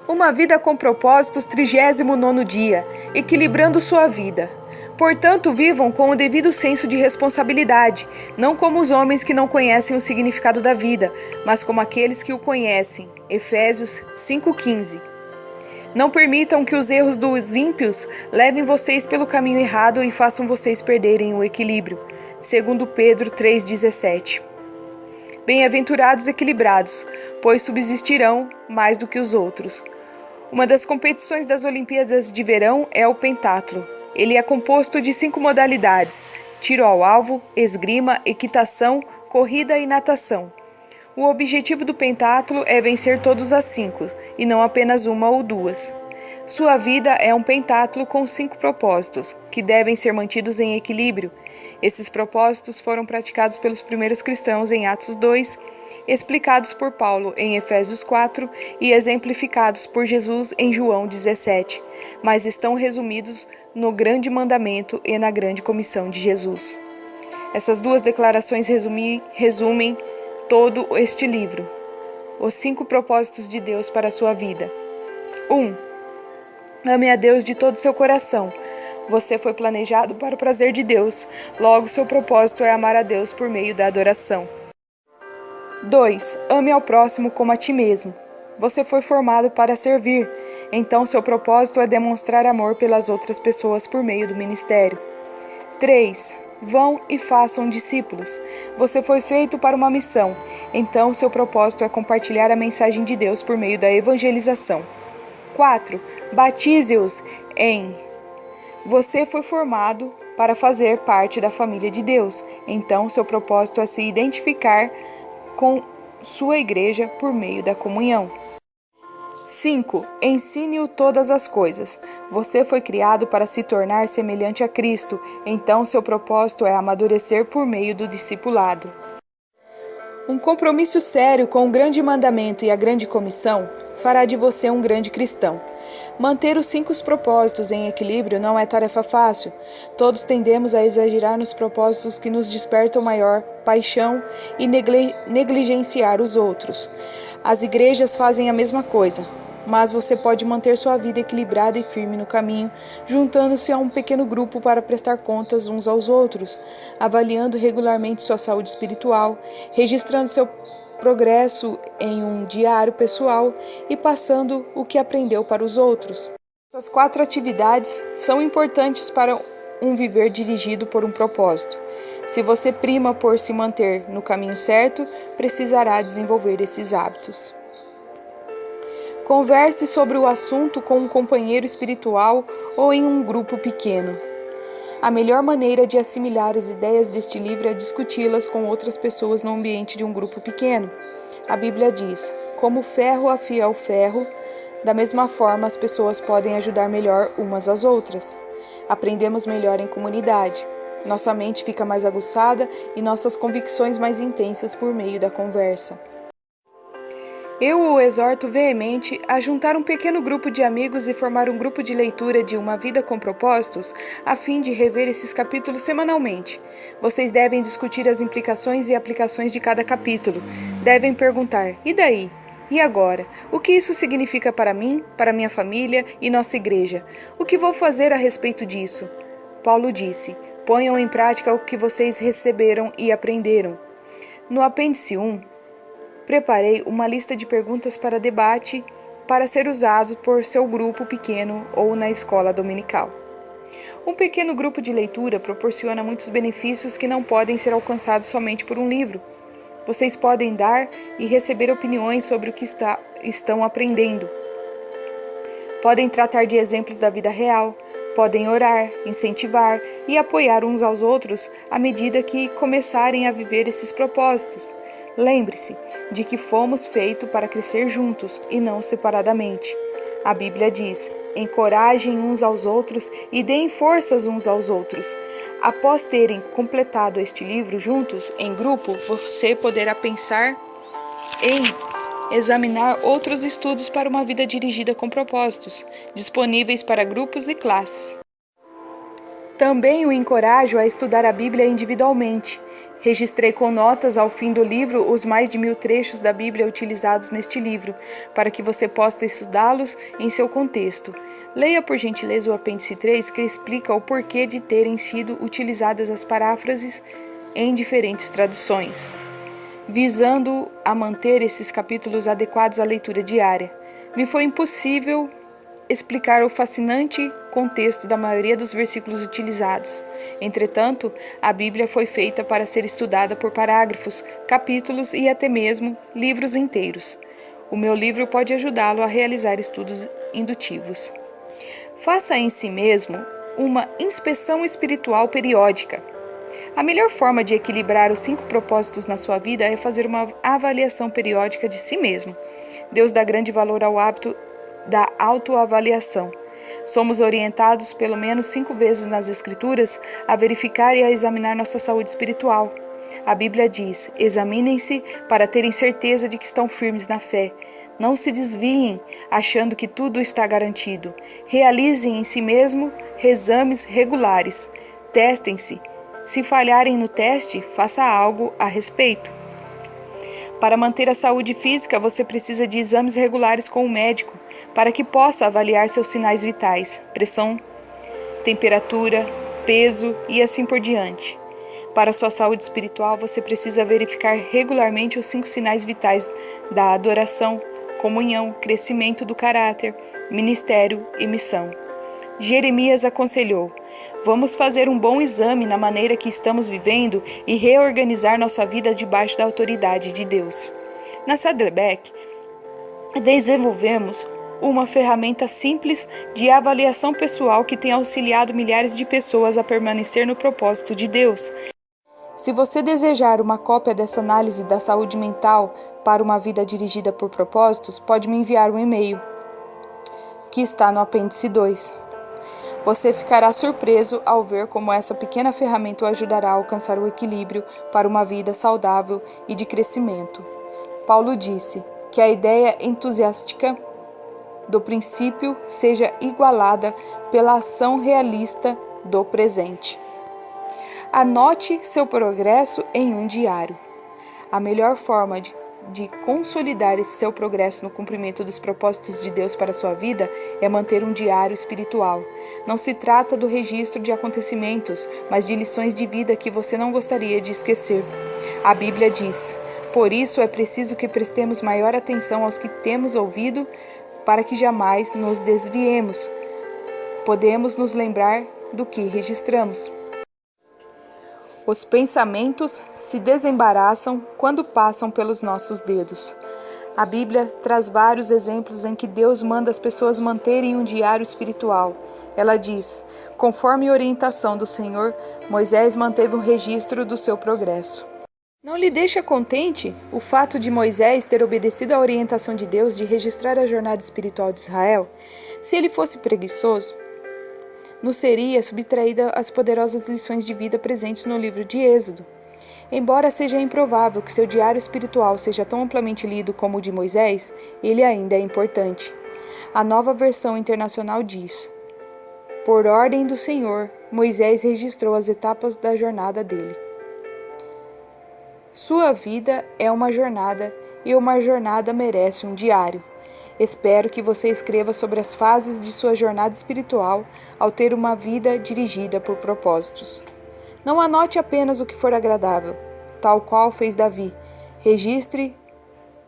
Uma vida com propósitos, 39º dia, equilibrando sua vida. Portanto, vivam com o devido senso de responsabilidade, não como os homens que não conhecem o significado da vida, mas como aqueles que o conhecem. Efésios 5,15. Não permitam que os erros dos ímpios levem vocês pelo caminho errado e façam vocês perderem o equilíbrio. 2 Pedro 3,17. Bem-aventurados equilibrados, pois subsistirão mais do que os outros. Uma das competições das Olimpíadas de Verão é o pentatlo. Ele é composto de 5 modalidades: tiro ao alvo, esgrima, equitação, corrida e natação. O objetivo do pentatlo é vencer todas as 5, e não apenas uma ou duas. Sua vida é um pentatlo com 5 propósitos, que devem ser mantidos em equilíbrio. Esses propósitos foram praticados pelos primeiros cristãos em Atos 2, explicados por Paulo em Efésios 4 e exemplificados por Jesus em João 17, mas estão resumidos no Grande Mandamento e na Grande Comissão de Jesus. Essas duas declarações resumem todo este livro. Os 5 propósitos de Deus para a sua vida. 1. Ame a Deus de todo o seu coração. Você foi planejado para o prazer de Deus, logo seu propósito é amar a Deus por meio da adoração. 2. Ame ao próximo como a ti mesmo. Você foi formado para servir, então seu propósito é demonstrar amor pelas outras pessoas por meio do ministério. 3. Vão e façam discípulos. Você foi feito para uma missão, então seu propósito é compartilhar a mensagem de Deus por meio da evangelização. 4. Batize-os em... Você foi formado para fazer parte da família de Deus, então seu propósito é se identificar com sua igreja por meio da comunhão. 5. Ensine-o todas as coisas. Você foi criado para se tornar semelhante a Cristo, então seu propósito é amadurecer por meio do discipulado. Um compromisso sério com o grande mandamento e a grande comissão fará de você um grande cristão. Manter os 5 propósitos em equilíbrio não é tarefa fácil. Todos tendemos a exagerar nos propósitos que nos despertam maior paixão e negligenciar os outros. As igrejas fazem a mesma coisa, mas você pode manter sua vida equilibrada e firme no caminho, juntando-se a um pequeno grupo para prestar contas uns aos outros, avaliando regularmente sua saúde espiritual, registrando seu progresso em um diário pessoal e passando o que aprendeu para os outros. Essas 4 atividades são importantes para um viver dirigido por um propósito. Se você prima por se manter no caminho certo, precisará desenvolver esses hábitos. Converse sobre o assunto com um companheiro espiritual ou em um grupo pequeno. A melhor maneira de assimilar as ideias deste livro é discuti-las com outras pessoas no ambiente de um grupo pequeno. A Bíblia diz: como o ferro afia o ferro, da mesma forma as pessoas podem ajudar melhor umas às outras. Aprendemos melhor em comunidade. Nossa mente fica mais aguçada e nossas convicções mais intensas por meio da conversa. Eu o exorto veemente a juntar um pequeno grupo de amigos e formar um grupo de leitura de Uma Vida com Propósitos, a fim de rever esses capítulos semanalmente. Vocês devem discutir as implicações e aplicações de cada capítulo. Devem perguntar: e daí? E agora? O que isso significa para mim, para minha família e nossa igreja? O que vou fazer a respeito disso? Paulo disse: ponham em prática o que vocês receberam e aprenderam. No apêndice 1, preparei uma lista de perguntas para debate para ser usado por seu grupo pequeno ou na escola dominical. Um pequeno grupo de leitura proporciona muitos benefícios que não podem ser alcançados somente por um livro. Vocês podem dar e receber opiniões sobre o que estão aprendendo. Podem tratar de exemplos da vida real, podem orar, incentivar e apoiar uns aos outros à medida que começarem a viver esses propósitos. Lembre-se de que fomos feitos para crescer juntos e não separadamente. A Bíblia diz: encorajem uns aos outros e deem forças uns aos outros. Após terem completado este livro juntos, em grupo, você poderá pensar em examinar outros estudos para uma vida dirigida com propósitos, disponíveis para grupos e classes. Também o encorajo a estudar a Bíblia individualmente. Registrei com notas ao fim do livro os mais de 1000 trechos da Bíblia utilizados neste livro, para que você possa estudá-los em seu contexto. Leia por gentileza o apêndice 3, que explica o porquê de terem sido utilizadas as paráfrases em diferentes traduções, visando a manter esses capítulos adequados à leitura diária. Me foi impossível explicar o fascinante contexto da maioria dos versículos utilizados. Entretanto, a Bíblia foi feita para ser estudada por parágrafos, capítulos e até mesmo livros inteiros. O meu livro pode ajudá-lo a realizar estudos indutivos. Faça em si mesmo uma inspeção espiritual periódica. A melhor forma de equilibrar os 5 propósitos na sua vida é fazer uma avaliação periódica de si mesmo. Deus dá grande valor ao hábito da autoavaliação. Somos orientados pelo menos 5 vezes nas Escrituras a verificar e a examinar nossa saúde espiritual. A Bíblia diz: examinem-se para terem certeza de que estão firmes na fé. Não se desviem achando que tudo está garantido. Realizem em si mesmo exames regulares. Testem-se. Se falharem no teste, faça algo a respeito. Para manter a saúde física, você precisa de exames regulares com o médico, para que possa avaliar seus sinais vitais, pressão, temperatura, peso e assim por diante. Para sua saúde espiritual, você precisa verificar regularmente os 5 sinais vitais da adoração, comunhão, crescimento do caráter, ministério e missão. Jeremias aconselhou: vamos fazer um bom exame na maneira que estamos vivendo e reorganizar nossa vida debaixo da autoridade de Deus. Na Saddleback, desenvolvemos uma ferramenta simples de avaliação pessoal que tem auxiliado milhares de pessoas a permanecer no propósito de Deus. Se você desejar uma cópia dessa análise da saúde mental para uma vida dirigida por propósitos, pode me enviar um e-mail, que está no apêndice 2. Você ficará surpreso ao ver como essa pequena ferramenta o ajudará a alcançar o equilíbrio para uma vida saudável e de crescimento. Paulo disse que a ideia entusiástica do princípio seja igualada pela ação realista do presente. Anote seu progresso em um diário. A melhor forma de consolidar esse seu progresso no cumprimento dos propósitos de Deus para a sua vida é manter um diário espiritual. Não se trata do registro de acontecimentos, mas de lições de vida que você não gostaria de esquecer. A Bíblia diz: por isso é preciso que prestemos maior atenção aos que temos ouvido, para que jamais nos desviemos. Podemos nos lembrar do que registramos. Os pensamentos se desembaraçam quando passam pelos nossos dedos. A Bíblia traz vários exemplos em que Deus manda as pessoas manterem um diário espiritual. Ela diz: conforme a orientação do Senhor, Moisés manteve um registro do seu progresso. Não lhe deixa contente o fato de Moisés ter obedecido à orientação de Deus de registrar a jornada espiritual de Israel? Se ele fosse preguiçoso, nos seria subtraída as poderosas lições de vida presentes no livro de Êxodo. Embora seja improvável que seu diário espiritual seja tão amplamente lido como o de Moisés, ele ainda é importante. A Nova Versão Internacional diz: por ordem do Senhor, Moisés registrou as etapas da jornada dele. Sua vida é uma jornada e uma jornada merece um diário. Espero que você escreva sobre as fases de sua jornada espiritual ao ter uma vida dirigida por propósitos. Não anote apenas o que for agradável, tal qual fez Davi. Registre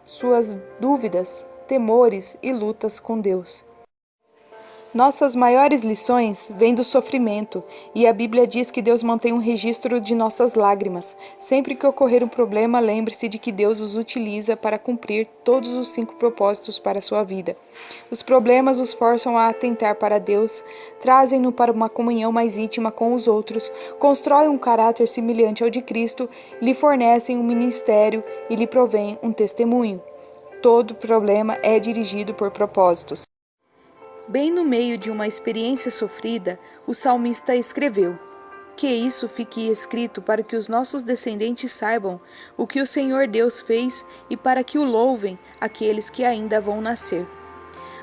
suas dúvidas, temores e lutas com Deus. Nossas maiores lições vêm do sofrimento, e a Bíblia diz que Deus mantém um registro de nossas lágrimas. Sempre que ocorrer um problema, lembre-se de que Deus os utiliza para cumprir todos os 5 propósitos para a sua vida. Os problemas os forçam a atentar para Deus, trazem-no para uma comunhão mais íntima com os outros, constroem um caráter semelhante ao de Cristo, lhe fornecem um ministério e lhe provêm um testemunho. Todo problema é dirigido por propósitos. Bem no meio de uma experiência sofrida, o salmista escreveu: que isso fique escrito para que os nossos descendentes saibam o que o Senhor Deus fez e para que o louvem aqueles que ainda vão nascer.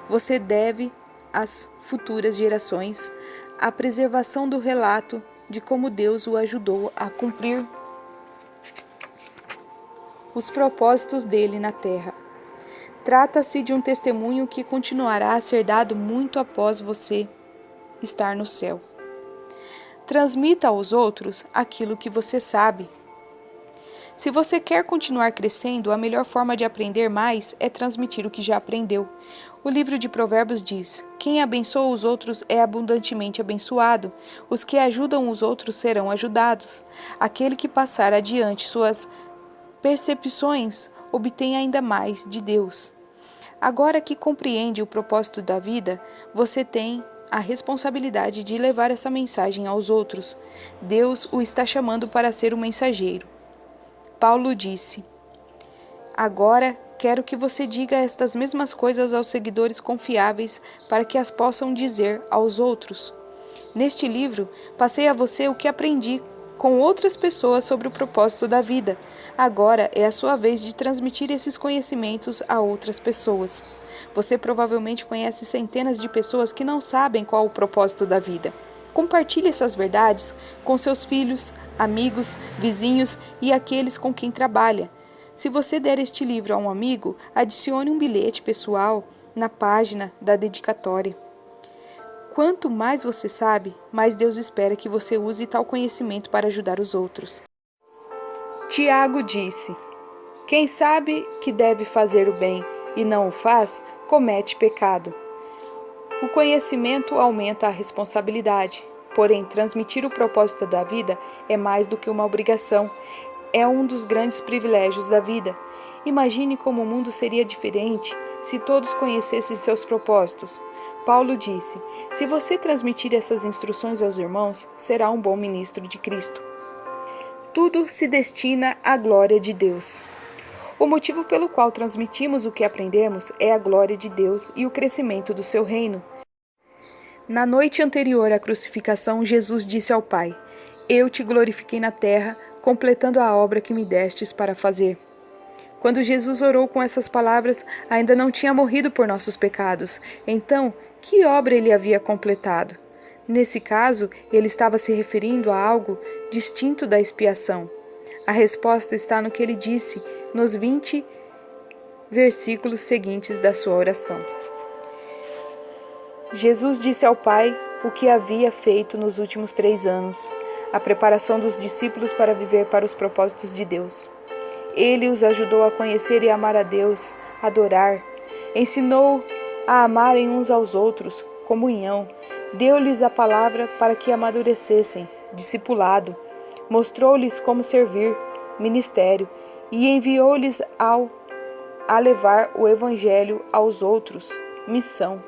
Você deve às futuras gerações a preservação do relato de como Deus o ajudou a cumprir os propósitos dele na terra. Trata-se de um testemunho que continuará a ser dado muito após você estar no céu. Transmita aos outros aquilo que você sabe. Se você quer continuar crescendo, a melhor forma de aprender mais é transmitir o que já aprendeu. O livro de Provérbios diz: quem abençoa os outros é abundantemente abençoado. Os que ajudam os outros serão ajudados. Aquele que passar adiante suas percepções obtém ainda mais de Deus. Agora que compreende o propósito da vida, você tem a responsabilidade de levar essa mensagem aos outros. Deus o está chamando para ser um mensageiro. Paulo disse: agora quero que você diga estas mesmas coisas aos seguidores confiáveis para que as possam dizer aos outros. Neste livro, passei a você o que aprendi com outras pessoas sobre o propósito da vida. Agora é a sua vez de transmitir esses conhecimentos a outras pessoas. Você provavelmente conhece centenas de pessoas que não sabem qual o propósito da vida. Compartilhe essas verdades com seus filhos, amigos, vizinhos e aqueles com quem trabalha. Se você der este livro a um amigo, adicione um bilhete pessoal na página da dedicatória. Quanto mais você sabe, mais Deus espera que você use tal conhecimento para ajudar os outros. Tiago disse: quem sabe que deve fazer o bem e não o faz, comete pecado. O conhecimento aumenta a responsabilidade, porém transmitir o propósito da vida é mais do que uma obrigação, é um dos grandes privilégios da vida. Imagine como o mundo seria diferente se todos conhecessem seus propósitos. Paulo disse: se você transmitir essas instruções aos irmãos, será um bom ministro de Cristo. Tudo se destina à glória de Deus. O motivo pelo qual transmitimos o que aprendemos é a glória de Deus e o crescimento do seu reino. Na noite anterior à crucificação, Jesus disse ao Pai: eu te glorifiquei na terra, completando a obra que me destes para fazer. Quando Jesus orou com essas palavras, ainda não tinha morrido por nossos pecados. Então, que obra ele havia completado? Nesse caso, ele estava se referindo a algo distinto da expiação. A resposta está no que ele disse nos 20 versículos seguintes da sua oração. Jesus disse ao Pai o que havia feito nos últimos 3 anos, a preparação dos discípulos para viver para os propósitos de Deus. Ele os ajudou a conhecer e amar a Deus, adorar, ensinou a amarem uns aos outros, comunhão, deu-lhes a palavra para que amadurecessem, discipulado, mostrou-lhes como servir, ministério, e enviou-lhes a levar o evangelho aos outros, missão.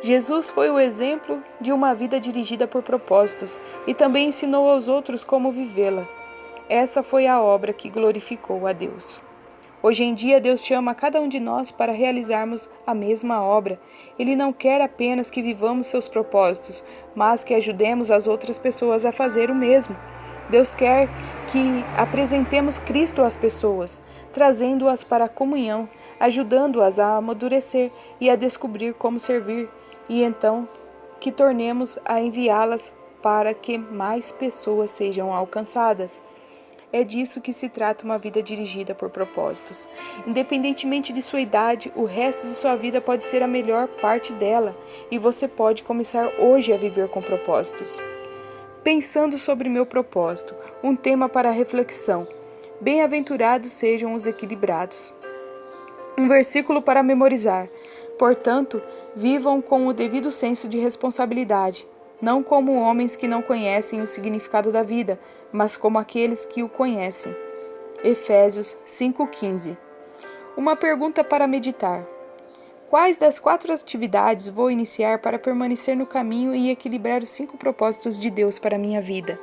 Jesus foi o exemplo de uma vida dirigida por propósitos e também ensinou aos outros como vivê-la. Essa foi a obra que glorificou a Deus. Hoje em dia, Deus chama cada um de nós para realizarmos a mesma obra. Ele não quer apenas que vivamos seus propósitos, mas que ajudemos as outras pessoas a fazer o mesmo. Deus quer que apresentemos Cristo às pessoas, trazendo-as para a comunhão, ajudando-as a amadurecer e a descobrir como servir, e então que tornemos a enviá-las para que mais pessoas sejam alcançadas. É disso que se trata uma vida dirigida por propósitos. Independentemente de sua idade, o resto de sua vida pode ser a melhor parte dela, e você pode começar hoje a viver com propósitos. Pensando sobre meu propósito, um tema para reflexão. Bem-aventurados sejam os equilibrados. Um versículo para memorizar. Portanto, vivam com o devido senso de responsabilidade, não como homens que não conhecem o significado da vida, mas como aqueles que o conhecem. Efésios 5:15. Uma pergunta para meditar. Quais das 4 atividades vou iniciar para permanecer no caminho e equilibrar os 5 propósitos de Deus para a minha vida?